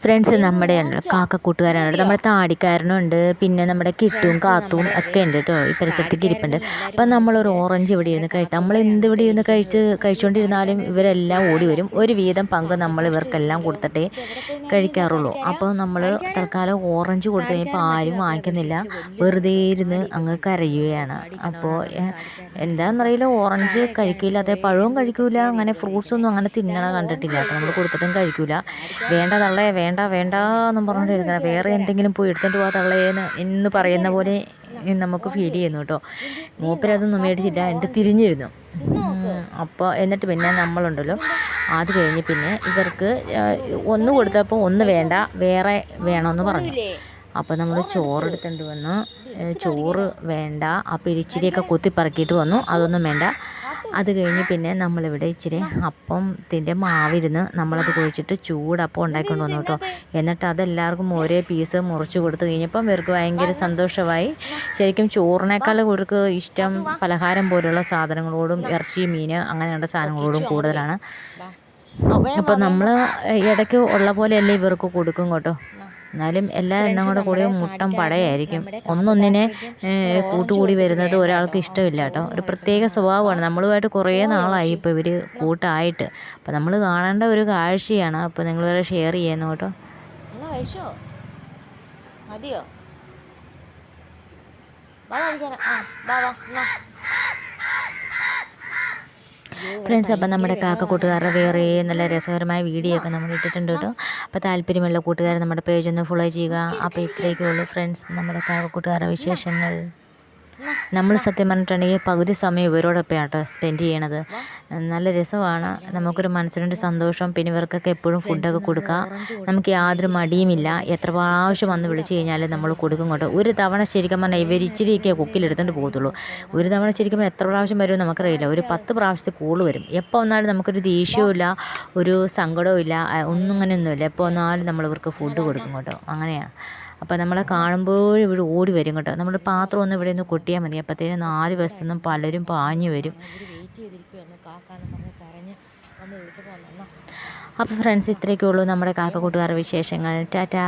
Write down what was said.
Friends നമ്മുടെ ഉണ്ട് കാക്കക്കൂട്ടുകാരാണ് നമ്മുടെ താടിക്കാരനുണ്ട് പിന്നെ നമ്മുടെ കിട്ടും കാത്തും ഒക്കെ ഉണ്ട് കേട്ടോ ഈ പരിസരത്തേക്ക് ഇരിപ്പുണ്ട്. അപ്പം നമ്മളൊരു ഓറഞ്ച് ഇവിടെ ഇരുന്ന് നമ്മൾ എന്ത് ഇവിടെ ഇരുന്ന് കഴിച്ചുകൊണ്ടിരുന്നാലും ഇവരെല്ലാം ഓടി വരും. ഒരു വീതം പങ്ക് നമ്മൾ ഇവർക്കെല്ലാം കൊടുത്തിട്ടേ കഴിക്കാറുള്ളൂ. അപ്പോൾ നമ്മൾ തൽക്കാലം ഓറഞ്ച് കൊടുത്തു കഴിഞ്ഞപ്പോൾ ആരും വാങ്ങിക്കുന്നില്ല, വെറുതെ ഇരുന്ന് അങ്ങ് കരയുകയാണ്. അപ്പോൾ എന്താണെന്നറിയില്ല, ഓറഞ്ച് കഴിക്കില്ല, അതേ പഴവും കഴിക്കില്ല, അങ്ങനെ ഫ്രൂട്ട്സൊന്നും അങ്ങനെ തിന്നണ കണ്ടിട്ടില്ല കേട്ടോ. നമ്മൾ കൊടുത്തിട്ടും കഴിക്കില്ല. വേണ്ട തള്ളേ വേണ്ട വേണ്ട എന്നും പറഞ്ഞുകൊണ്ടിരിക്കണം. വേറെ എന്തെങ്കിലും പോയി എടുത്തിട്ട് പോകാൻ തള്ളേന്ന് എന്ന് പറയുന്ന പോലെ നമുക്ക് ഫീൽ ചെയ്യുന്നു കേട്ടോ. മൂപ്പരതൊന്നും മേടിച്ചില്ല, എന്നിട്ട് തിരിഞ്ഞിരുന്നു. അപ്പോൾ എന്നിട്ട് പിന്നെ നമ്മളുണ്ടല്ലോ, അത് കഴിഞ്ഞ് പിന്നെ ഇവർക്ക് ഒന്ന് കൊടുത്തപ്പോൾ ഒന്ന് വേണ്ട, വേറെ വേണമെന്ന് പറഞ്ഞു. അപ്പോൾ നമ്മൾ ചോറ് എടുത്തുകൊണ്ട് വന്നു. ചോറ് വേണ്ട, അപ്പോൾ ഇച്ചിരിയൊക്കെ കുത്തിപ്പറക്കിയിട്ട് വന്നു, അതൊന്നും വേണ്ട. അത് കഴിഞ്ഞ് പിന്നെ നമ്മളിവിടെ ഇച്ചിരി അപ്പത്തിൻ്റെ മാവിരുന്ന് നമ്മളത് കുഴിച്ചിട്ട് ചൂടപ്പം ഉണ്ടാക്കിക്കൊണ്ട് വന്നു കേട്ടോ. എന്നിട്ട് അതെല്ലാവർക്കും ഓരോ പീസ് മുറിച്ച് കൊടുത്തു കഴിഞ്ഞപ്പം ഇവർക്ക് ഭയങ്കര സന്തോഷമായി. ശരിക്കും ചോറിനേക്കാൾ ഇവർക്ക് ഇഷ്ടം പലഹാരം പോലുള്ള സാധനങ്ങളോടും ഇറച്ചി മീൻ അങ്ങനെയുള്ള സാധനങ്ങളോടും കൂടുതലാണ്. അപ്പോൾ നമ്മൾ ഇടയ്ക്ക് ഉള്ള പോലെയല്ലേ ഇവർക്ക് കൊടുക്കും കേട്ടോ. എന്നാലും എല്ലാ എണ്ണം കൂടെ മുട്ടം പടയായിരിക്കും. ഒന്നൊന്നിനെ കൂട്ടുകൂടി വരുന്നത് ഒരാൾക്ക് ഇഷ്ടമില്ല കേട്ടോ. ഒരു പ്രത്യേക സ്വഭാവമാണ്. നമ്മളുമായിട്ട് കുറേ നാളായി ഇപ്പോൾ ഇവർ കൂട്ടായിട്ട്. അപ്പോൾ നമ്മൾ കാണേണ്ട ഒരു കാഴ്ചയാണ്. അപ്പോൾ നിങ്ങളിവരെ ഷെയർ ചെയ്യുന്നു കേട്ടോ. കഴിച്ചോ മതിയോ? ഫ്രണ്ട്സ്, അപ്പം നമ്മുടെ കാക്കക്കൂട്ടുകാരുടെ വേറെ നല്ല രസകരമായ വീഡിയോ ഒക്കെ നമ്മൾ ഇട്ടിട്ടുണ്ട് കേട്ടോ. അപ്പോൾ താല്പര്യമുള്ള കൂട്ടുകാർ നമ്മുടെ പേജ് ഒന്ന് ഫോളോ ചെയ്യുക. അപ്പോൾ ഇത്രയൊക്കെ ഉള്ളൂ ഫ്രണ്ട്സ് നമ്മുടെ കാക്കക്കൂട്ടുകാരുടെ വിശേഷങ്ങൾ. നമ്മൾ സത്യം പറഞ്ഞിട്ടുണ്ടെങ്കിൽ പകുതി സമയം ഇവരോടൊപ്പം കേട്ടോ സ്പെൻഡ് ചെയ്യണത്. നല്ല രസമാണ്, നമുക്കൊരു മനസ്സിനൊരു സന്തോഷം. പിന്നെ ഇവർക്കൊക്കെ എപ്പോഴും ഫുഡൊക്കെ കൊടുക്കുക, നമുക്ക് യാതൊരു മടിയുമില്ല. എത്ര പ്രാവശ്യം വന്ന് വിളിച്ച് കഴിഞ്ഞാൽ നമ്മൾ കൊടുക്കും കേട്ടോ. ഒരു തവണ ശരിക്കും പറഞ്ഞാൽ ഇവർ ഇച്ചിരിയൊക്കെ കുക്കിലെടുത്തുകൊണ്ട് പോകത്തുള്ളൂ. ഒരു തവണ ശരിക്കും എത്ര പ്രാവശ്യം വരുമെന്ന് നമുക്കറിയില്ല. ഒരു 10 പ്രാവശ്യത്തിൽ കൂടുതൽ വരും. എപ്പോൾ വന്നാലും നമുക്കൊരു ദേഷ്യവും ഇല്ല, ഒരു സങ്കടവും ഇല്ല, ഒന്നും അങ്ങനെയൊന്നുമില്ല. എപ്പോൾ വന്നാലും നമ്മൾ ഇവർക്ക് ഫുഡ് കൊടുക്കും കേട്ടോ. അങ്ങനെയാണ്. അപ്പോൾ നമ്മളെ കാണുമ്പോഴും ഇവിടെ ഓടി വരും കേട്ടോ. നമ്മുടെ പാത്രം ഒന്ന് ഇവിടെ ഒന്ന് കൊട്ടിയാൽ മതി, അപ്പോഴത്തേനും 4 വശത്തു നിന്നും പലരും പാഞ്ഞു വരും. അപ്പോൾ ഫ്രണ്ട്സ്, ഇത്രയൊക്കെ ഉള്ളൂ നമ്മുടെ കാക്കക്കൂട്ടുകാരുടെ വിശേഷങ്ങൾ. ടാറ്റാ.